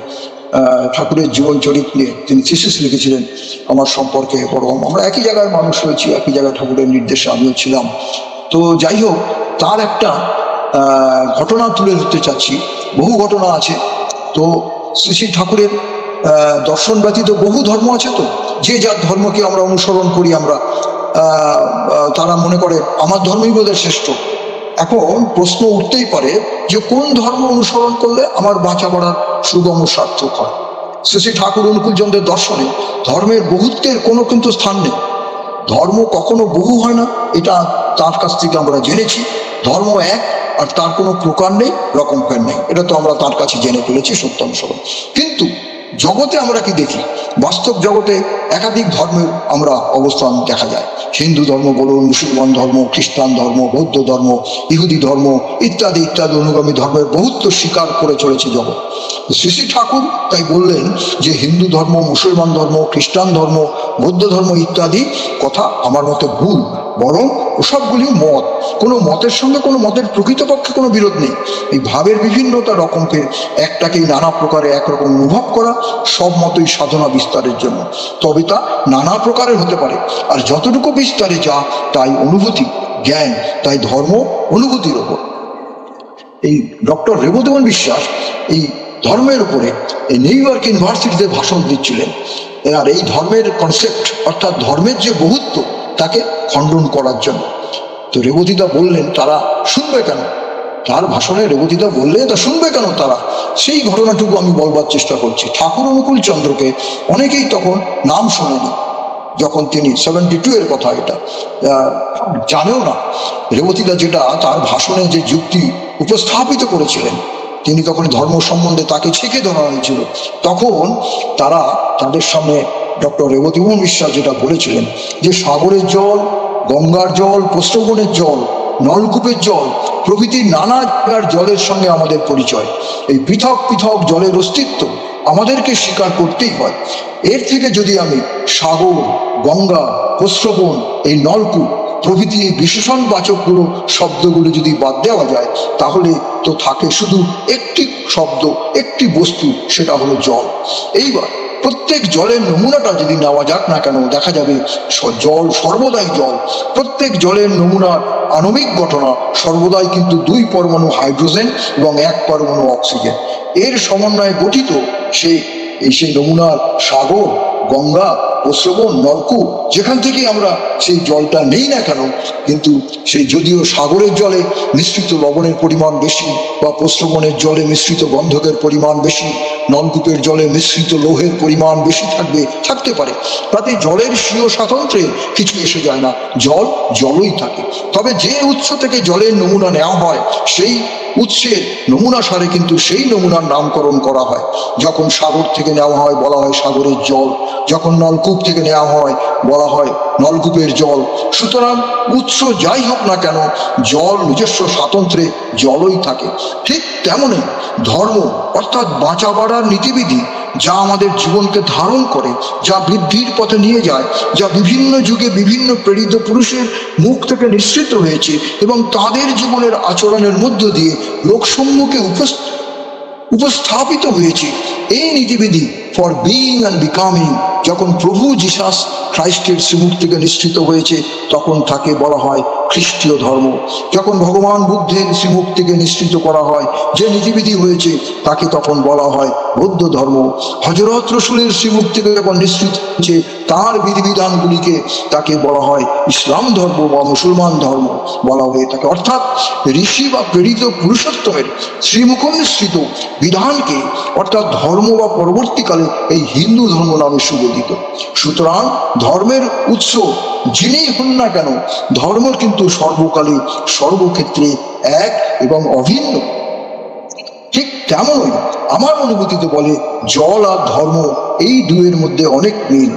A: ঠাকুরের জীবন চরিত নিয়ে তিনি থিসিস লিখেছিলেন আমার সম্পর্কে পরম। আমরা একই জায়গায় মানুষ হয়েছি, একই জায়গায় ঠাকুরের নির্দেশে আমিও ছিলাম। তো যাই হোক, তার একটা ঘটনা তুলে ধরতে চাচ্ছি। বহু ঘটনা আছে। তো শ্রী শ্রী ঠাকুরের দর্শন ব্যতীত বহু ধর্ম আছে। তো যে যার ধর্মকে আমরা অনুসরণ করি, আমরা তারা মনে করে আমার ধর্মই বোধহয় শ্রেষ্ঠ। এখন প্রশ্ন উঠতেই পারে যে কোন ধর্ম অনুসরণ করলে আমার বাঁচা বাড়ার সুগম সার্থক হয়। শ্রী শ্রী ঠাকুর অনুকূলচন্দ্রের দর্শনে ধর্মের বহুত্বের কোনো কিন্তু স্থান নেই। ধর্ম কখনো বহু হয় না, এটা তার কাছ থেকে আমরা জেনেছি। ধর্ম এক, আর তার কোনো প্রকার নেই, রকমফের নেই। এটা তো আমরা তার কাছে জেনে ফেলেছি সত্যানুসরণ। কিন্তু জগতে আমরা কি দেখি? বাস্তব জগতে একাধিক ধর্মের আমরা অবস্থান দেখা যায়। হিন্দু ধর্ম বলুন, মুসলমান ধর্ম, খ্রিস্টান ধর্ম, বৌদ্ধ ধর্ম, ইহুদি ধর্ম ইত্যাদি ইত্যাদি অনুগামী ধর্মের বহুত্ব স্বীকার করে চলেছে জগৎ। শ্রী শ্রী ঠাকুর তাই বললেন যে হিন্দু ধর্ম, মুসলমান ধর্ম, খ্রিস্টান ধর্ম, বৌদ্ধ ধর্ম ইত্যাদি কথা আমার মতে ভুল। বরং ওসবগুলি মত। কোনো মতের সঙ্গে কোনো মতের প্রকৃতপক্ষে কোনো বিরোধ নেই। এই ভাবের বিভিন্নতা রকমকে একটাকেই নানা প্রকারে একরকম অনুভব করা, সব মতই সাধনা বিস্তারের জন্য। তবে তা নানা প্রকারের হতে পারে। আর যতটুকু বিস্তারে যা তাই অনুভূতি, জ্ঞান, তাই ধর্ম অনুভূতির ওপর। এই ডক্টর রেবুদেমন বিশ্বাস এই ধর্মের উপরে এই নিউ ইয়র্ক ইউনিভার্সিটিতে ভাষণ দিচ্ছিলেন। আর এই ধর্মের কনসেপ্ট অর্থাৎ ধর্মের যে বহুত্ব তাকে খণ্ডন করার জন্য। তো রেবতীদা বললেন তারা শুনবে কেন? তার ভাষণে রেবতীদা বললে তা শুনবে কেন তারা? সেই ঘটনাটুকু আমি বলবার চেষ্টা করছি। ঠাকুর অনুকূল চন্দ্রকে অনেকেই তখন নাম শোনেনি, যখন তিনি 72 এর কথা, এটা জানেও না। রেবতীদা যেটা তার ভাষণে যে যুক্তি উপস্থাপিত করেছিলেন, তিনি তখন ধর্ম সম্বন্ধে তাকে ছেঁকে ধরা হয়েছিল। তখন তারা তাদের সামনে ডক্টর রেবতীমোহন বিশ্বাস যেটা বলেছিলেন যে সাগরের জল, গঙ্গার জল, প্রস্রবণের জল, নলকূপের জল প্রভৃতি নানা জায়গার জলের সঙ্গে আমাদের পরিচয়। এই পৃথক পৃথক জলের অস্তিত্ব আমাদেরকে স্বীকার করতেই হয়। এর থেকে যদি আমি সাগর, গঙ্গা, প্রস্রবণ, এই নলকূপ প্রভৃতি এই বিশেষণবাচকগুলো শব্দগুলো যদি বাদ দেওয়া যায়, তাহলে তো থাকে শুধু একটি শব্দ, একটি বস্তু, সেটা হলো জল। এইবার প্রত্যেক জলের নমুনাটা যদি নেওয়া যাক না কেন, দেখা যাবে জল সর্বদাই জল। প্রত্যেক জলের নমুনার আণবিক ঘটনা সর্বদাই কিন্তু 2 পরমাণু হাইড্রোজেন এবং 1 পরমাণু অক্সিজেন এর সমন্বয়ে গঠিত। সেই নমুনার সাগর, গঙ্গা, প্রস্রবণ, নলকূপ যেখান থেকে আমরা সেই জলটা নেই না কেন, কিন্তু সেই যদিও সাগরের জলে মিশ্রিত লবণের পরিমাণ বেশি, বা প্রস্রবণের জলে মিশ্রিত গন্ধকের পরিমাণ বেশি, নলকূপের জলে মিশ্রিত লৌহের পরিমাণ বেশি থাকতে পারে, তাতে জলের স্বীয় স্বাতন্ত্র্যে কিছু এসে যায় না। জল জলই থাকে। তবে যে উৎস থেকে জলের নমুনা নেওয়া হয়, সেই উৎসের নমুনা সারে কিন্তু সেই নমুনার নামকরণ করা হয়। যখন সাগর থেকে নেওয়া হয় বলা হয় সাগরের জল, যখন নলকূপ থেকে নেওয়া হয় বলা হয় নলকূপের জল। সুতরাং উৎস যাই হোক না কেন, জল নিজস্ব স্বাতন্ত্র্যে জলই থাকে। ঠিক তেমনই ধর্ম অর্থাৎ বাঁচা বাড়ার নীতিবিধি, যা আমাদের জীবনকে ধারণ করে, যা বৃদ্ধির পথে নিয়ে যায়, যা বিভিন্ন যুগে বিভিন্ন প্রেরিত পুরুষের মুখ থেকে নিঃসৃত হয়েছে এবং তাদের জীবনের আচরণের মধ্য দিয়ে লোকসম্মুখে উপস্থাপিত হয়েছে। এই নীতিবিধি ফর বিইং অ্যান্ড বিকামিং যখন প্রভু জিসাস খ্রাইস্টের শ্রীমুখ থেকে নিঃসৃত হয়েছে, তখন তাকে বলা হয় খ্রিস্টীয় ধর্ম। যখন ভগবান বুদ্ধের শ্রীমুখ থেকে নিঃসৃত করা হয় যে নীতিবিধি হয়েছে, তাকে তখন বলা হয় বৌদ্ধ ধর্ম। হযরত রসুলের শ্রীমুখ থেকে যখন নিঃসৃত হয়েছে তার বিধিবিধানগুলিকে, তাকে বলা হয় ইসলাম ধর্ম বা মুসলমান ধর্ম বলা হয়ে থাকে। অর্থাৎ ঋষি বা প্রেরিত পুরুষোত্তমের শ্রীমুখ নিঃসৃত বিধানকে অর্থাৎ ধর্ম বা পরবর্তীকালে এই হিন্দু ধর্ম নামে সুবোধিত। সুতরাং ধর্মের উৎস যিনি হন না কেন, ধর্ম কিন্তু সর্বকালে সর্বক্ষেত্রে এক এবং অভিন্ন। ঠিক তেমনই আমার অনুভূতিতে বলে জল আর ধর্ম এই দুয়ের মধ্যে অনেক মিল।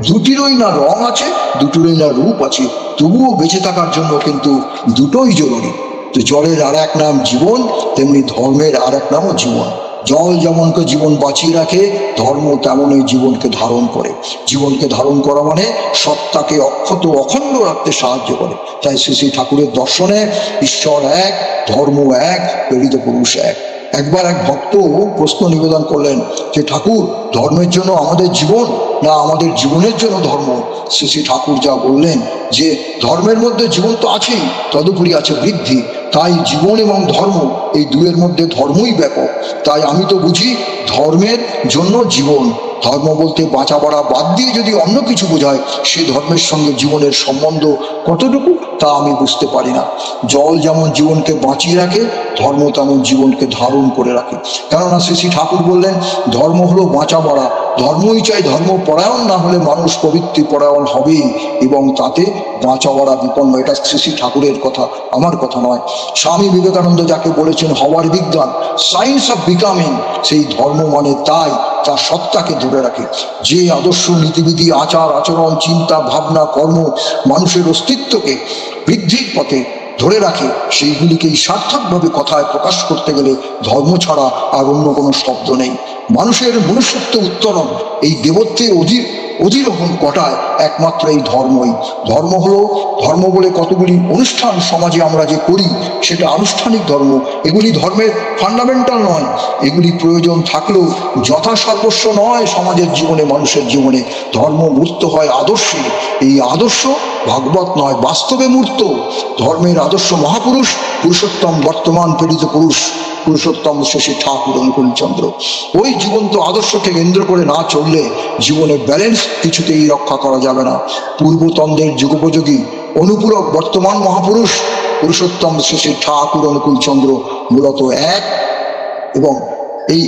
A: দুটিরই না রং আছে, দুটোরই না রূপ আছে, তবুও বেঁচে থাকার জন্য কিন্তু দুটোই জরুরি। তো জলের আর এক নাম জীবন, তেমনি ধর্মের আর এক নামও জীবন। জল যেমনকে জীবন বাঁচিয়ে রাখে, ধর্ম তেমনই জীবনকে ধারণ করে। জীবনকে ধারণ করা মানে সত্তাকে অক্ষত অখণ্ড রাখতে সাহায্য করে। তাই শ্রী শ্রী ঠাকুরের দর্শনে ঈশ্বর এক, ধর্ম এক, প্রেরিত পুরুষ এক। একবার এক ভক্ত প্রশ্ন নিবেদন করলেন যে ঠাকুর, ধর্মের জন্য আমাদের জীবন না আমাদের জীবনের জন্য ধর্ম? শ্রী ঠাকুর যা বললেন যে ধর্মের মধ্যে জীবন তো আছেই, তদুপরি আছে বৃদ্ধি। তাই জীবন এবং ধর্ম এই দুয়ের মধ্যে ধর্মই ব্যাপক। তাই আমি তো বুঝি ধর্মের জন্য জীবন। ধর্ম বলতে বাঁচা বাড়া বাদ দিয়ে যদি অন্য কিছু বোঝায়, সে ধর্মের সঙ্গে জীবনের সম্বন্ধ কতটুকু তা আমি বুঝতে পারি না। জল যেমন জীবনকে বাঁচিয়ে রাখে, ধর্ম তেমন জীবনকে ধারণ করে রাখে। কেননা শ্রী ঠাকুর বললেন ধর্ম হলো বাঁচা বাড়া, ধর্মই চাই ধর্মপরায়ণ না হলে মানুষ প্রবৃত্তি পরায়ণ হবে এবং তাতে বাঁচা বাড়া বিপন্ন। এটা শ্রী ঠাকুরের কথা, আমার কথা নয়। স্বামী বিবেকানন্দ যাকে বলেছেন হওয়ার বিজ্ঞান, সায়েন্স অফ বিকামিং, সেই ধর্ম মানে তাই তার সত্তাকে ধরে রাখে। যে আদর্শ, নীতিবিধি, আচার আচরণ, চিন্তা ভাবনা, কর্ম মানুষের অস্তিত্বকে বৃদ্ধির পথে ধরে রাখে, সেইগুলিকেই সার্থকভাবে কথায় প্রকাশ করতে গেলে ধর্ম ছাড়া আর অন্য কোনো শব্দ নেই। মানুষের মনুষ্যত্ব উত্তরণ, এই দেবত্বের অধিরোহণ ঘটায় একমাত্র এই ধর্মই। ধর্ম হলো, ধর্ম বলে কতগুলি অনুষ্ঠান সমাজে আমরা যে করি সেটা আনুষ্ঠানিক ধর্ম। এগুলি ধর্মের ফান্ডামেন্টাল নয়, এগুলি প্রয়োজন থাকলেও যথাসর্বস্ব নয়। সমাজের জীবনে, মানুষের জীবনে ধর্ম মূর্ত হয় আদর্শে। এই আদর্শ ভাগবত নয়, বাস্তবে মূর্ত। ধর্মের আদর্শ মহাপুরুষ, পুরুষোত্তম বর্তমান প্রেরিত পুরুষ, পুরুষোত্তম শ্রী ঠাকুর অনুকূলচন্দ্র। ওই জীবন্ত আদর্শকে কেন্দ্র করে না চললে জীবনের ব্যালেন্স কিছুতেই রক্ষা করা যাবে না। পূর্বতন্ত্রের যুগোপযোগী অনুপূরক বর্তমান মহাপুরুষ পুরুষোত্তম শ্রী ঠাকুর অনুকূলচন্দ্র মূলত এক, এবং এই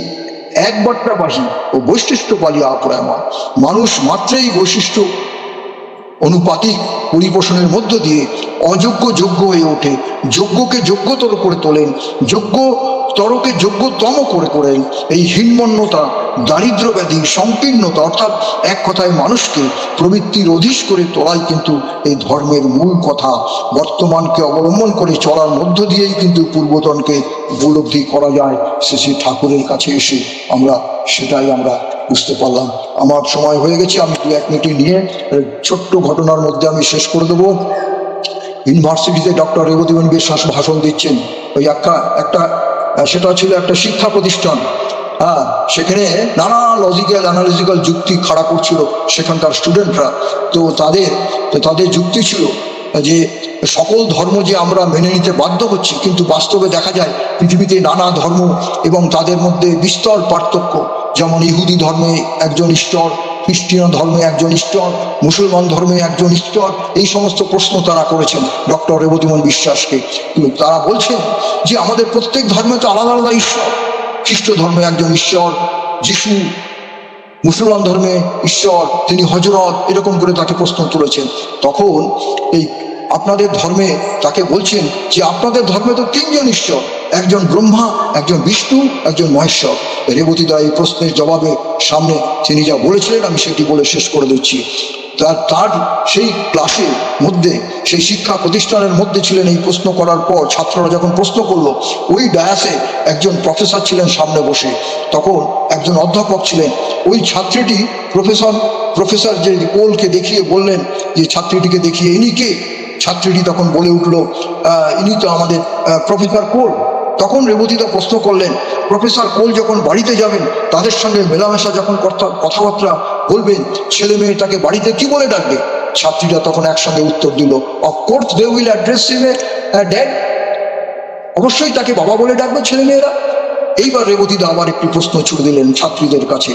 A: এক বার্তাবাহী ও বৈশিষ্ট্যপালী অপরায়মান। মানুষ মাত্রেই বৈশিষ্ট্য অনুপাতিক পরিপোষণের মধ্য দিয়ে অযোগ্য যোগ্য হয়ে ওঠে, যোগ্যকে যোগ্যতর করে তোলেন, যোগ্যতরকে যোগ্যতম করে করেন। এই হীনমন্যতা, দারিদ্র ব্যাধি, সংকীর্ণতা, অর্থাৎ এক কথায় মানুষকে প্রবৃত্তির অধীশ করে তোলাই কিন্তু এই ধর্মের মূল কথা। বর্তমানকে অবলম্বন করে চলার মধ্য দিয়েই কিন্তু পূর্বতনকে উপলব্ধি করা যায়। শ্রী ঠাকুরের কাছে এসে সেটাই আমরা বুঝতে পারলাম। আমার সময় হয়ে গেছে, আমি 2-1 মিনিট নিয়ে ছোট্ট ঘটনার মধ্যে আমি শেষ করে দেবো। ইউনিভার্সিটিতে ডক্টর রেবতীমণি বিশ্বাস ভাষণ দিচ্ছেন। ওই একটা সেটা ছিল একটা শিক্ষা প্রতিষ্ঠান। সেখানে নানা লজিক্যাল অ্যানালিটিক্যাল যুক্তি খাড়া করছিল সেখানকার স্টুডেন্টরা। তো তাদের যুক্তি ছিল যে সকল ধর্ম যে আমরা মেনে নিতে বাধ্য হচ্ছি, কিন্তু বাস্তবে দেখা যায় পৃথিবীতে নানা ধর্ম এবং তাদের মধ্যে বিস্তর পার্থক্য। যেমন ইহুদি ধর্মে একজন ঈশ্বর, খ্রিস্টান ধর্মে একজন ঈশ্বর, মুসলমান ধর্মে একজন ঈশ্বর। এই সমস্ত প্রশ্ন তারা করেছেন ডক্টর রেবতীমণি বিশ্বাসকে। কিন্তু তারা বলছেন যে আমাদের প্রত্যেক ধর্মে তো আলাদা আলাদা ঈশ্বর। খ্রিস্ট ধর্মে একজন ঈশ্বর যিশু, মুসলমান ধর্মে ঈশ্বর তিনি হজরত, এরকম করে তাকে প্রশ্ন তুলেছেন। তখন এই আপনাদের ধর্মে তাকে বলছেন যে আপনাদের ধর্মে তো 3 জন ঈশ্বর, একজন ব্রহ্মা, একজন বিষ্ণু, একজন মহেশ্বর। রেবতীদা এই প্রশ্নের জবাবে সামনে তিনি যা বলেছিলেন আমি সেটি বলে শেষ করে দিচ্ছি। তার সেই ক্লাসের মধ্যে, সেই শিক্ষা প্রতিষ্ঠানের মধ্যে ছিলেন। এই প্রশ্ন করার পর ছাত্ররা যখন প্রশ্ন করলো, ওই ডায়াসে একজন প্রফেসর ছিলেন সামনে বসে। তখন একজন অধ্যাপক ছিলেন। ওই ছাত্রীটি প্রফেসর যে কোলকে দেখিয়ে বললেন যে ছাত্রীটিকে দেখিয়ে, ইনি কে? ছাত্রীটি তখন বলে উঠল, ইনি তো আমাদের প্রফেসর কোল। তখন রেবতীদা প্রশ্ন করলেন, প্রফেসর কোল যখন বাড়িতে যাবেন, তাদের সঙ্গে মেলামেশা যখন কথাবার্তা বলবেন, ছেলে মেয়ে তাকে বাড়িতে কি বলে ডাকবে? ছাত্রীরা তখন একসঙ্গে উত্তর দিল, of course they will address him a dad. অবশ্যই তাকে বাবা বলে ডাকবে ছেলে মেয়েরা। এইবার রেবতীদা আবার একটি প্রশ্ন ছুড়ে দিলেন ছাত্রীদের কাছে।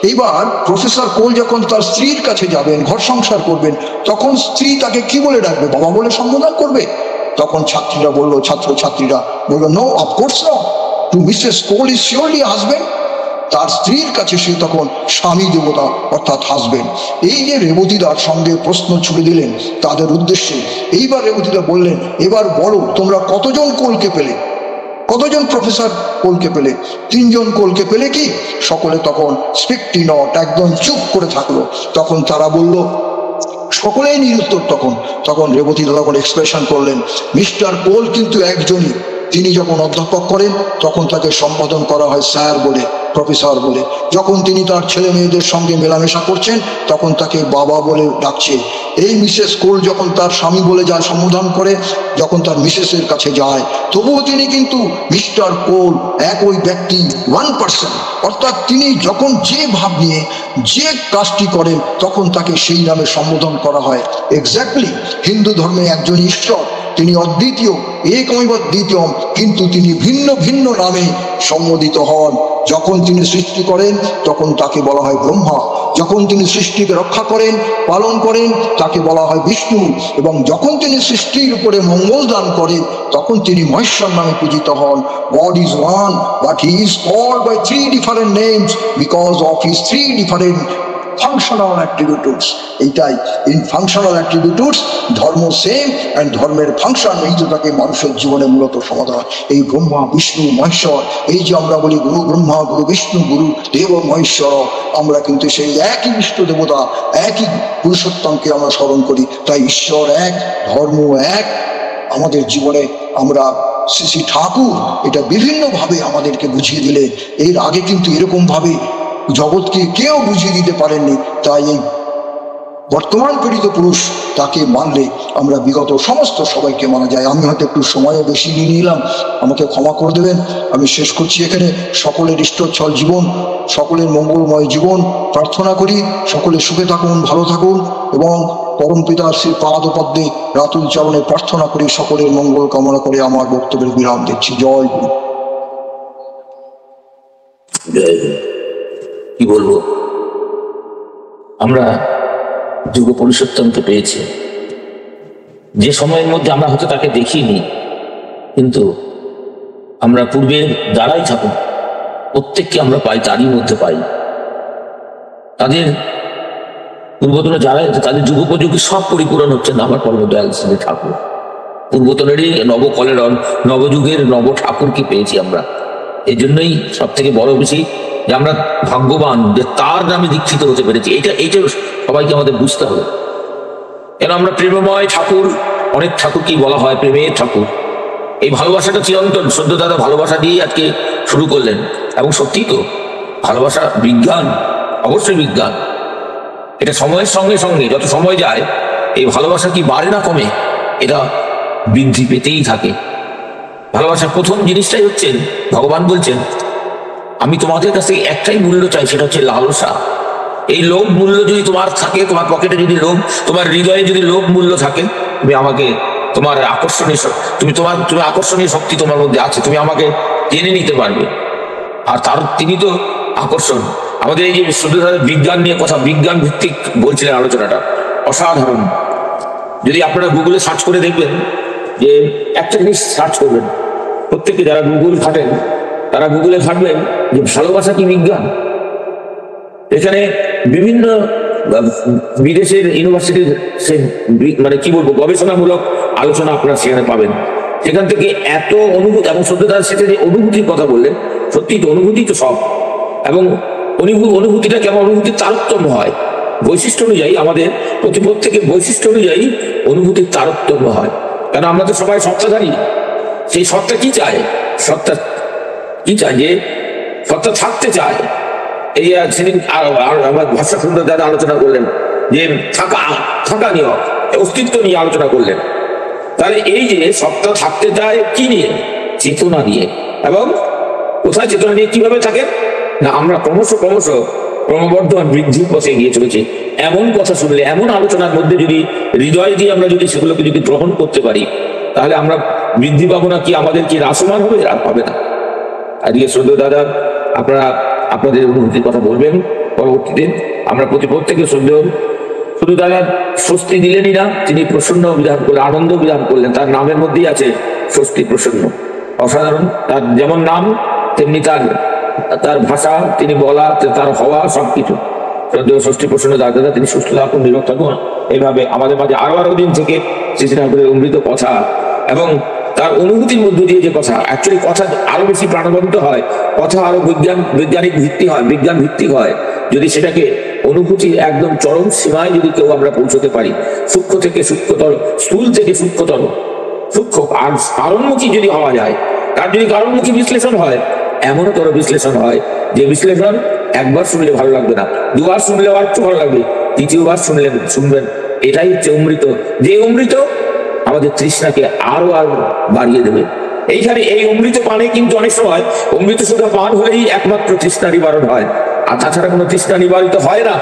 A: এইবার প্রফেসর কোল যখন তার স্ত্রীর কাছে যাবেন, ঘর সংসার করবেন, তখন স্ত্রী তাকে কি বলে ডাকবে? বাবা বলে সম্বোধন করবে? তখন ছাত্রীরা বললো, ছাত্রীরা বললো, no, of course no, to Mrs Cole is surely husband. তার স্ত্রীর কাছে সে তখন স্বামী দেবতা, অর্থাৎ হাজবেন্ড। এই যে রেবতীদার সঙ্গে প্রশ্ন ছুড়ে দিলেন তাদের উদ্দেশ্যে। এইবার রেবতীদা বললেন, এবার বলো তোমরা কতজন কোলকে পেলে, কতজন প্রফেসর কোলকে পেলে? 3 জন কোলকে পেলে কি? সকলে তখন স্পিকটি নট, একদম চুপ করে থাকলো। তখন তারা বলল, সকলেই নিরুত্তর। তখন রেবতীদা তখন এক্সপ্রেশন করলেন, মিস্টার কোল কিন্তু একজনই। তিনি যখন অধ্যাপক করেন তখন তাকে সম্বোধন করা হয় স্যার বলে, প্রফেসর বলে। যখন তিনি তার ছেলে মেয়েদের সঙ্গে মেলামেশা করছেন তখন তাকে বাবা বলে ডাকছে। এই মিসেস কোল যখন তার স্বামী বলে যায়, সম্বোধন করে, যখন তার মিসেসের কাছে যায়, তবুও তিনি কিন্তু মিস্টার কোল একই ব্যক্তি, 1%। অর্থাৎ তিনি যখন যে ভাব নিয়ে যে কাজটি করেন তখন তাকে সেই নামে সম্বোধন করা হয়। এক্স্যাক্টলি হিন্দু ধর্মে একজন ঈশ্বর, তিনি অদ্বিতীয়, একমৈবদ্বিতীয়ম, কিন্তু তিনি ভিন্ন ভিন্ন নামে সম্বোধিত হন। যখন তিনি সৃষ্টি করেন তখন তাকে বলা হয় ব্রহ্মা, যখন তিনি সৃষ্টিকে রক্ষা করেন পালন করেন তাকে বলা হয় বিষ্ণু, এবং যখন তিনি সৃষ্টির উপরে মঙ্গল দান করেন তখন তিনি মহেশ্বর নামে পূজিত হন। God is one, but he is called by 3 different names because of his 3 different functional attributes. এইটাই ইন ফাংশনাল অ্যাট্রিবিউটস ধর্ম সেম অ্যান্ড ধর্মের ফাংশন, এই যে তাকে মানুষের জীবনে মূলত সমাধান। এই ব্রহ্মা বিষ্ণু মহেশ্বর, এই যে আমরা বলি গুরু ব্রহ্মা গুরু বিষ্ণু গুরু দেব মহেশ্বর, আমরা কিন্তু সেই একই ইষ্ট দেবতা, একই পুরুষোত্তমকে আমরা স্মরণ করি। তাই ঈশ্বর এক, ধর্ম এক। আমাদের জীবনে আমরা শ্রী শ্রী ঠাকুর এটা বিভিন্নভাবে আমাদেরকে বুঝিয়ে দিলেন। এর আগে কিন্তু এরকমভাবে জগৎকে কেউ বুঝিয়ে দিতে পারেননি। তাই এই বর্তমান পীড়িত পুরুষ তাকে মানলে আমরা বিগত সমস্ত সবাইকে মানা যায়। আমি হয়তো একটু সময়ও বেশি নিয়ে নিলাম, আমাকে ক্ষমা করে দেবেন। আমি শেষ করছি এখানে। সকলের ইষ্টচ্ছল জীবন, সকলের মঙ্গলময় জীবন প্রার্থনা করি। সকলে সুখে থাকুন, ভালো থাকুন, এবং পরম পিতার শ্রী পাদপদ্মে রাতুল চরণে প্রার্থনা করি সকলের মঙ্গল কামনা করে আমার বক্তব্যের বিরাম দিচ্ছি। জয় গুরু।
C: কি বলবো, আমরা যুগ পুরুষোত্তমকে পেয়েছি। যে সময়ের মধ্যে আমরা হয়তো তাকে দেখিনি, কিন্তু আমরা পূর্বের যারাই থাকুন প্রত্যেককে আমরা পাই, তারই মধ্যে পাই। তাদের পূর্বতন যারাই তাদের যুগোপযোগী সব পরিপূরণ হচ্ছেন আমার পরম দয়াল শ্রী ঠাকুর। পূর্বতনেরই নবকলের নবযুগের নব ঠাকুরকে পেয়েছি আমরা। এই জন্যই সব থেকে বড় বেশি যে আমরা ভাগ্যবান যে তার নামে দীক্ষিত হতে পেরেছি। এইটা সবাইকে আমাদের বুঝতে হবে। কেন আমরা প্রেমময় ঠাকুর, অনেক ঠাকুরকেই বলা হয় প্রেমের ঠাকুর। এই ভালোবাসাটা চিরন্তন। সদ্য দাদা ভালোবাসা দিয়েই আজকে শুরু করলেন, এবং সত্যি তো ভালোবাসা বিজ্ঞান, অবশ্যই বিজ্ঞান। এটা সময়ের সঙ্গে সঙ্গে যত সময় যায় এই ভালোবাসা কি বাড়ে না কমে, এটা বৃদ্ধি পেতেই থাকে। ভালোবাসার প্রথম জিনিসটাই হচ্ছে ভগবান বলছেন আমি তোমাদের কাছ থেকে একটাই মূল্য চাই, সেটা হচ্ছে লালসা। এই লোভ মূল্য যদি তোমার থাকে, তোমার পকেটে যদি লোভ, তোমার হৃদয়ে যদি লোভ মূল্য থাকে, তুমি আমাকে তোমার আকর্ষণীয় তুমি আকর্ষণীয় শক্তি তোমার মধ্যে আছে, তুমি আমাকে টেনে নিতে পারবে। আর তিনি তো আকর্ষণ। আমাদের এই যে শুধু বিজ্ঞান নিয়ে কথা, বিজ্ঞান ভিত্তিক বলছিলেন আলোচনাটা, অসাধারণ। যদি আপনারা গুগলে সার্চ করে দেখবেন, যে একটা জিনিস সার্চ করবেন, প্রত্যেকে যারা গুগল ঘাটেন তারা গুগলে ঘাটবেন যে ভালোবাসা কি বিজ্ঞান। এখানে বিভিন্ন বিদেশের ইউনিভার্সিটির মানে কি বলবো গবেষণামূলক আলোচনা আপনারা সেখানে পাবেন। সেখান থেকে এত অনুভূতি, এবং সত্যতার সাথে যে অনুভূতির কথা বললেন, সত্যি তো অনুভূতি তো সব, এবং অনুভূতিটা কেমন, অনুভূতির তারতম্য হয় বৈশিষ্ট্য অনুযায়ী, আমাদের প্রত্যেকের বৈশিষ্ট্য অনুযায়ী অনুভূতির তারতম্য হয়। কারণ আমরা তো সবাই সত্তাধারী। সেই সত্তা কি চায়? সত্তা কি চায়? যে সত্তা থাকতে চায়। এই সেদিন আমার ভাষা সুন্দর দাদা আলোচনা করলেন যে থাকা নিয়ে, অস্তিত্ব নিয়ে আলোচনা করলেন। তাহলে এই যে সত্তা থাকতে চায় কি নিয়ে? চেতনা নিয়ে। এবং কোথায় চেতনা নিয়ে? কিভাবে থাকে না, আমরা ক্রমশ ক্রমবর্ধমান বৃদ্ধির পথে এগিয়ে চলেছি। এমন কথা শুনলে, এমন আলোচনার মধ্যে যদি হৃদয় দিয়ে আমরা যদি সেগুলোকে যদি গ্রহণ করতে পারি, তাহলে আমরা বৃদ্ধি পাবো না, কি আমাদের কি হ্রাসমান হবে? আর পাবে না। আজকে শ্রদ্ধেয় দাদা আপনারা আপনাদের অনুভূতির কথা বলবেন পরবর্তীতে। আমরা প্রত্যেকে শ্রদ্ধেয় শুধু দাদা স্বস্তি দিলেনই না, তিনি প্রসন্ন বিধান করলেন, আনন্দ বিধান করলেন। তার নামের মধ্যেই আছে স্বস্তি, প্রসন্ন, অসাধারণ। তার যেমন নাম তেমনি তার ভাষা, তিনি বলা, তার হওয়া, সবকিছু। শ্রদ্ধেয় ষষ্ঠী প্রসন্ন দাদা তিনি সুস্থ থাকুন, নিরোগ থাকুন। এইভাবে আমাদের মাঝে আরো দিন থেকে শ্রী ঠাকুরের অমৃত কথা এবং তার অনুভূতির মধ্য দিয়ে যে কথা, অ্যাকচুয়ালি কথা আরো বেশি প্রাণবন্ত হয়, কথা আরো বৈজ্ঞানিক ভিত্তি হয়, বিজ্ঞান ভিত্তিক হয়, যদি সেটাকে অনুভূতির একদম চরম সীমায় যদি কেউ আমরা পৌঁছতে পারি। সূক্ষ্ম থেকে সূক্ষ্মতর, স্থূল থেকে সূক্ষ্মতর, সূক্ষ্ম আর কারণমুখী যদি হওয়া যায়, তার যদি কারণমুখী বিশ্লেষণ হয়, এমনতর বিশ্লেষণ হয় যে বিশ্লেষণ একবার শুনলে ভালো লাগবে না, দুবার শুনলেও আর একটু ভালো লাগবে, তৃতীয়বার শুনবেন। এটাই হচ্ছে অমৃত, যে অমৃত আমাদের তৃষ্ণাকে আরো বাড়িয়ে দেবে। এইখানে এই অমৃত পানে কিন্তু অনেক সময় অমৃত সুধা পান হলেই একমাত্র তৃষ্ণা নিবারণ হয়, আর তাছাড়া কোনো তৃষ্ণা নিবারিত হয় না।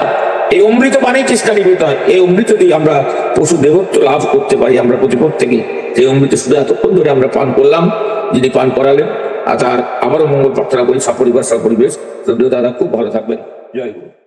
C: এই অমৃত পানেই তৃষ্ণা নিবারিত হয়। এই অমৃত দিয়ে আমরা পশু দেবত্ব লাভ করতে পারি আমরা প্রত্যেকে। সেই অমৃত সুধা এতক্ষণ ধরে আমরা পান করলাম, যিনি পান করালেন, আর তার আবারও মঙ্গল প্রার্থনা করি, সপরিবার সপরিবেশ। দাদা খুব ভালো থাকবেন। জয় গুরু।